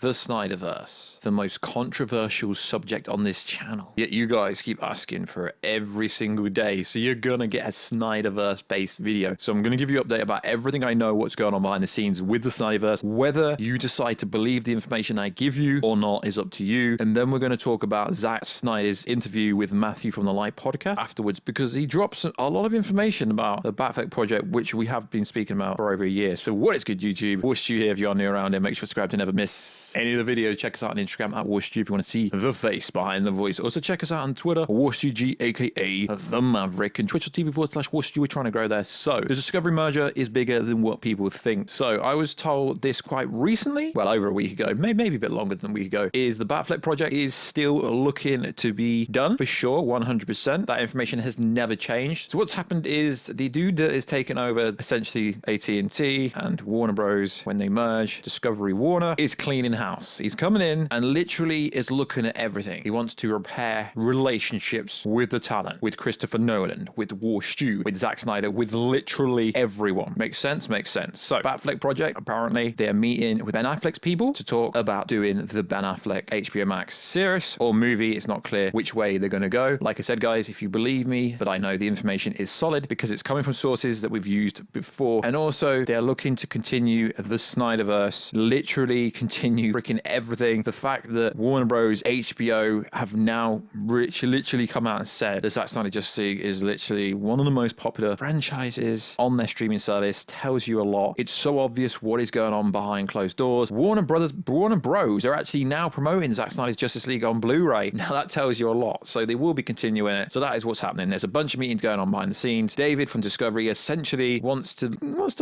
the SnyderVerse, the most controversial subject on this channel. Yet you guys keep asking for it every single day, so you're gonna get a SnyderVerse-based video. So I'm gonna give you an update about everything I know, what's going on behind the scenes with the SnyderVerse. Whether you decide to believe the information I give you or not is up to you. And then we're gonna talk about Zack Snyder's interview with Matthew from the Light podcast afterwards, because he drops a lot of information about the Batfleck project, which we have been speaking about for over a year. So what is good, YouTube? Warstu here. If you're new around here, make sure to subscribe to never miss any of the videos. Check us out on Instagram at Warstu if you want to see the face behind the voice. Also check us out on Twitter, WarstuG, aka The Maverick, and twitch.tv/Warstu. We're trying to grow there. So the Discovery merger is bigger than what people think. So I was told this quite recently, well, over a week ago, maybe a bit longer than a week ago, is the Batfleck project is still looking to be done for sure, 100%. That information has never changed. So what's happened is the dude that is taking over essentially AT&T and Warner Bros. When they merge, Discovery Warner, is cleaning house. He's coming in and literally is looking at everything. He wants to repair relationships with the talent, with Christopher Nolan, with Warstu, with Zack Snyder, with literally everyone. Makes sense? Makes sense. So Batfleck project, apparently they're meeting with Ben Affleck's people to talk about doing the Ben Affleck HBO Max series or movie. It's not clear which way they're going to go. Like I said, guys, if you believe me, but I know the information is solid because it's coming from sources that we've used before. And also they're looking to continue the SnyderVerse, literally continue freaking everything. The fact that Warner Bros. HBO have now literally come out and said that Zack Snyder Justice League is literally one of the most popular franchises on their streaming service tells you a lot. It's so obvious what is going on behind closed doors. Warner Bros. Are actually now promoting Zack Snyder's Justice League on Blu-ray. Now that tells you a lot. So they will be continuing it. So that is what's happening. There's a bunch of meetings going on behind the scenes. David from Discovery essentially wants to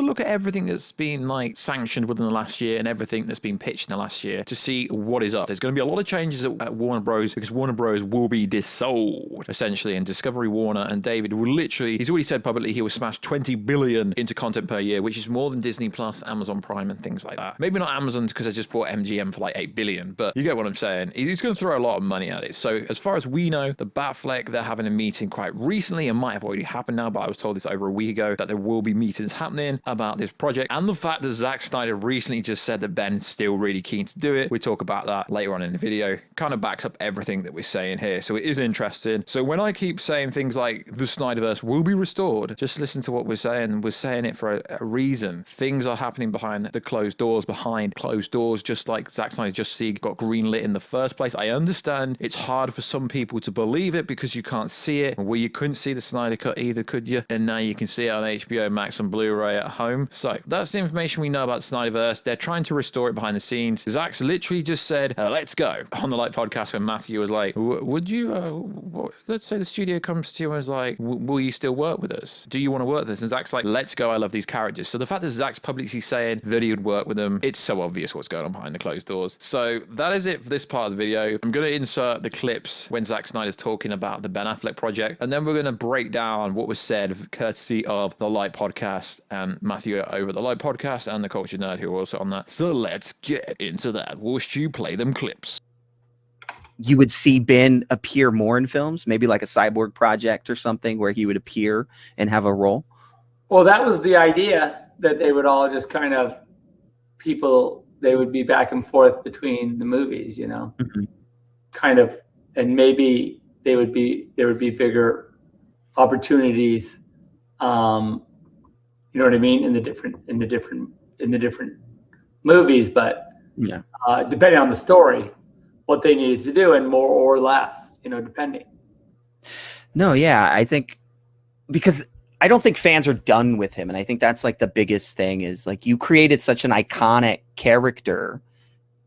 look at everything that's been like sanctioned within the last year and everything that's been pitched in the last year to see what is up. There's going to be a lot of changes at Warner Bros. Because Warner Bros. Will be dissolved essentially, and Discovery Warner and David will literally, he's already said publicly he will smash 20 billion into content per year, which is more than Disney Plus, Amazon Prime and things like that. Maybe not Amazon because I just bought MGM for like 8 billion, but you get what I'm saying. He's going to throw a lot of money at it. So as far as we know, the Batfleck, they're having a meeting quite recently. It might have already happened now, but I was told this over a week ago that there will be meetings happening about this project. And the fact that Zack Snyder recently just said that Ben's still really keen to do it. We talk about that later on in the video. Kind of backs up everything that we're saying here. So it is interesting. So when I keep saying things like the SnyderVerse will be restored, just listen to what we're saying. We're saying it for a reason. Things are happening behind the closed doors, just like Zack Snyder Justice League got greenlit in the first place. I understand it's hard for some people to believe it because you can't see it. Well, you couldn't see the Snyder Cut either, could you? And now you can see it on HBO Max and Blu-ray at home. So that's the information we know about SnyderVerse. They're trying to restore it behind the scenes. Zack's literally just said, let's go. On the Light podcast when Matthew was like, would you, let's say the studio comes to you and was like, will you still work with us? Do you want to work with us? And Zack's like, let's go. I love these characters. So the fact that Zack's publicly saying that he would work with them, it's so obvious what's going on behind the closed doors. So that is it for this part of the video. I'm going to insert the clips when Zack Snyder's talking about the Ben Affleck project, and then we're going to break down what was said courtesy of the Light podcast and Matthew over the Light podcast and the Culture Nerd who are also on that. So let's get into that. Warstu, play them clips. You would see Ben appear more in films, maybe like a Cyborg project or something where he would appear and have a role? Well, that was the idea, that they would all just kind of they would be back and forth between the movies, you know, kind of, and maybe there would be bigger opportunities, you know what I mean, in the different movies, but yeah, depending on the story, what they needed to do, and more or less, you know, depending. No, yeah, I think because I don't think fans are done with him, and I think that's like the biggest thing is like you created such an iconic character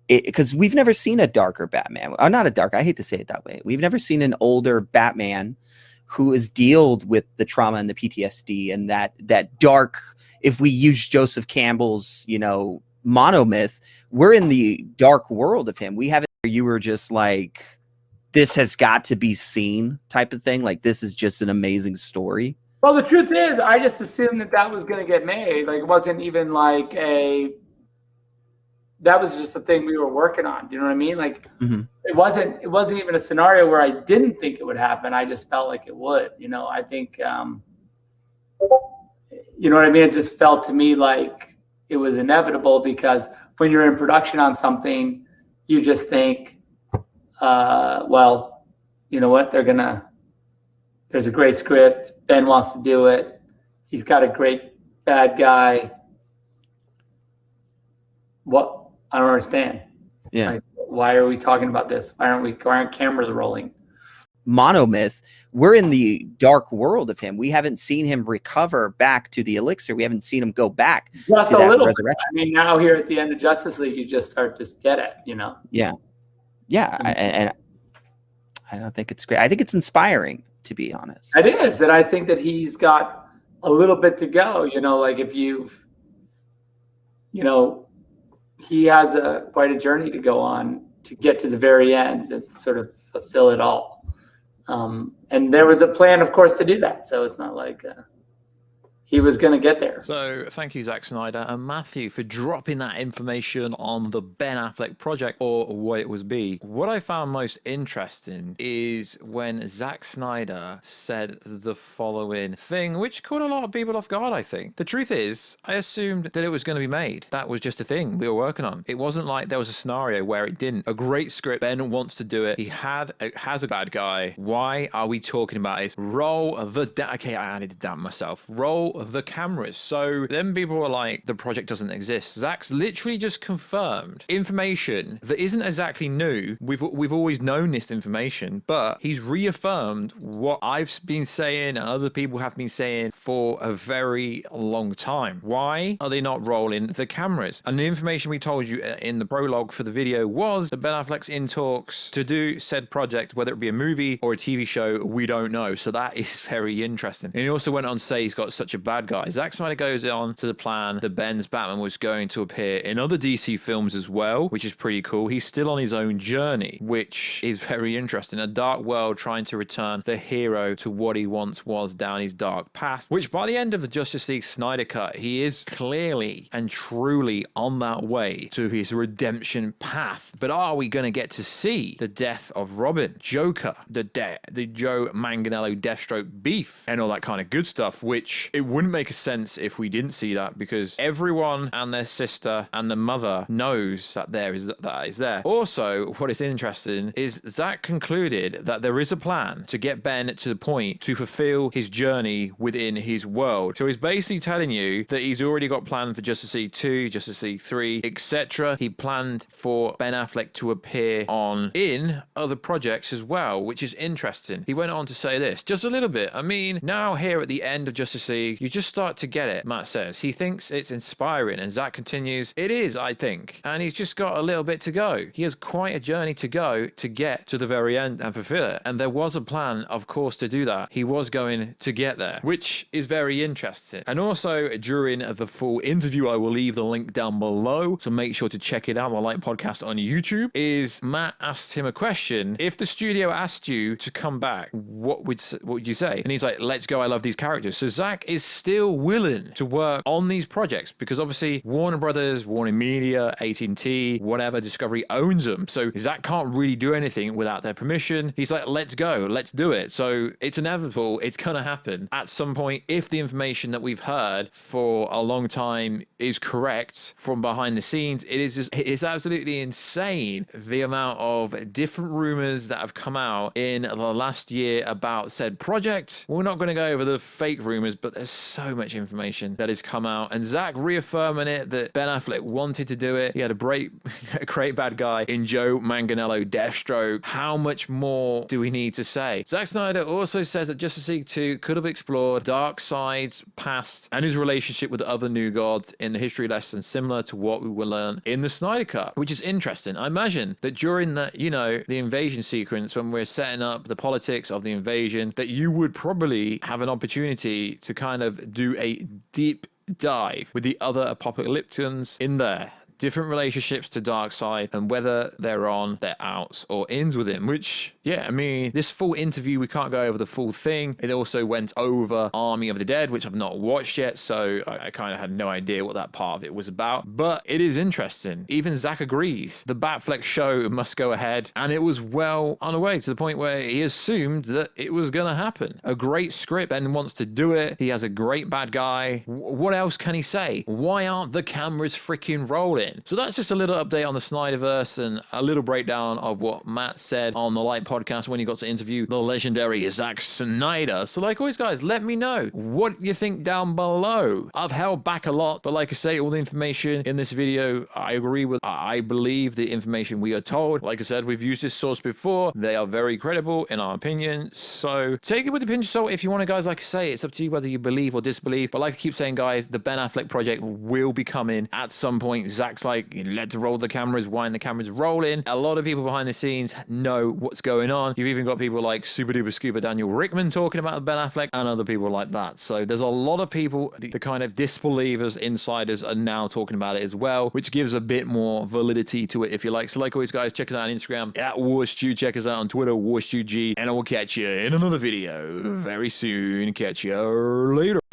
because we've never seen a darker Batman. Or not a dark, I hate to say it that way. We've never seen an older Batman who has dealt with the trauma and the PTSD and that dark. If we use Joseph Campbell's, you know, monomyth, we're in the dark world of him. We haven't. You were just like, this has got to be seen type of thing. Like this is just an amazing story. Well, the truth is, I just assumed that was going to get made. Like it wasn't even like that was just a thing we were working on. Do you know what I mean? Like it wasn't even a scenario where I didn't think it would happen. I just felt like it would. You know, I think, you know what I mean? It just felt to me like it was inevitable because when you're in production on something, you just think, well, you know what? There's a great script. Ben wants to do it. He's got a great bad guy. What? I don't understand. Yeah. Like, why are we talking about this? Why aren't cameras rolling? Monomyth, we're in the dark world of him. We haven't seen him recover back to the elixir. We haven't seen him go back Just to a that little resurrection. bit. I mean, now here at the end of Justice League, you just start to get it, you know? Yeah. And I don't think it's great. I think it's inspiring, to be honest. It is. And I think that he's got a little bit to go, you know, like if you've, you know, he has quite a journey to go on to get to the very end and sort of fulfill it all. And there was a plan, of course, to do that. So it's not like he was going to get there. So thank you, Zack Snyder and Matthew, for dropping that information on the Ben Affleck project, or what it was be. What I found most interesting is when Zack Snyder said the following thing, which caught a lot of people off guard, I think. The truth is, I assumed that it was going to be made. That was just a thing we were working on. It wasn't like there was a scenario where it didn't. A great script, Ben wants to do it. He has a bad guy. Why are we talking about it? Roll the... Okay, I added that myself. Roll the cameras. So then people were like, the project doesn't exist. Zack's literally just confirmed information that isn't exactly new. We've always known this information, but he's reaffirmed what I've been saying and other people have been saying for a very long time. Why are they not rolling the cameras? And the information we told you in the prologue for the video was that Ben Affleck's in talks to do said project, whether it be a movie or a TV show, we don't know. So that is very interesting. And he also went on to say he's got such a bad guy. Zack Snyder goes on to the plan that Ben's Batman was going to appear in other DC films as well, which is pretty cool. He's still on his own journey, which is very interesting. A dark world trying to return the hero to what he once was down his dark path, which by the end of the Justice League Snyder Cut, he is clearly and truly on that way to his redemption path. But are we going to get to see the death of Robin, Joker, the Joe Manganiello Deathstroke beef, and all that kind of good stuff, which it wouldn't make sense if we didn't see that, because everyone and their sister and the mother knows that that is there. Also, what is interesting is Zack concluded that there is a plan to get Ben to the point to fulfill his journey within his world. So he's basically telling you that he's already got planned for Justice League 2, Justice League 3, etc. He planned for Ben Affleck to appear in other projects as well, which is interesting. He went on to say this just a little bit. I mean, now here at the end of Justice League, you just start to get it. Matt says he thinks it's inspiring, and Zack continues, it is, I think, and he's just got a little bit to go. He has quite a journey to go to get to the very end and fulfill it, and there was a plan, of course, to do that. He was going to get there, which is very interesting. And also during the full interview, I will leave the link down below, so make sure to check it out, the Light Podcast on YouTube, is Matt asked him a question. If the studio asked you to come back, what would you say? And he's like, let's go, I love these characters. So Zack is still willing to work on these projects because obviously Warner Brothers, Warner Media, AT&T, whatever, Discovery owns them. So Zack can't really do anything without their permission. He's like, let's go, let's do it. So it's inevitable. It's going to happen at some point if the information that we've heard for a long time is correct from behind the scenes. It's absolutely insane the amount of different rumors that have come out in the last year about said project. We're not going to go over the fake rumors, but there's so much information that has come out, and Zack reaffirming it that Ben Affleck wanted to do it. He had a great bad guy in Joe Manganiello Deathstroke. How much more do we need to say? Zack Snyder also says that Justice League 2 could have explored Darkseid's past and his relationship with other New Gods in the history lesson similar to what we will learn in the Snyder Cut, which is interesting. I imagine that during the invasion sequence, when we're setting up the politics of the invasion, that you would probably have an opportunity to kind of do a deep dive with the other apocalyptians in there. Different relationships to Darkseid and whether they're on, their outs, or ins with him, which, yeah, I mean, this full interview, we can't go over the full thing. It also went over Army of the Dead, which I've not watched yet, so I kind of had no idea what that part of it was about. But it is interesting. Even Zack agrees. The Batfleck show must go ahead, and it was well on the way to the point where he assumed that it was going to happen. A great script, and wants to do it. He has a great bad guy. What else can he say? Why aren't the cameras freaking rolling? in. So that's just a little update on the Snyderverse and a little breakdown of what Matt said on the Light podcast when he got to interview the legendary Zack Snyder. So like always, guys, let me know what you think down below. I've held back a lot, but like I say, all the information in this video, I agree with. I believe the information we are told. Like I said, we've used this source before. They are very credible in our opinion. So take it with a pinch of salt if you want to, guys. Like I say, it's up to you whether you believe or disbelieve. But like I keep saying, guys, the Ben Affleck project will be coming at some point. Zack's like, let's roll the cameras, wind the cameras rolling. A lot of people behind the scenes know what's going on. You've even got people like Super Duper Scuba Daniel Rickman talking about Ben Affleck and other people like that. So there's a lot of people, the kind of disbelievers, insiders are now talking about it as well, which gives a bit more validity to it if you like. So like always, guys, check us out on Instagram at Warstu. Check us out on Twitter, WarstuG. And I will catch you in another video very soon. Catch you later.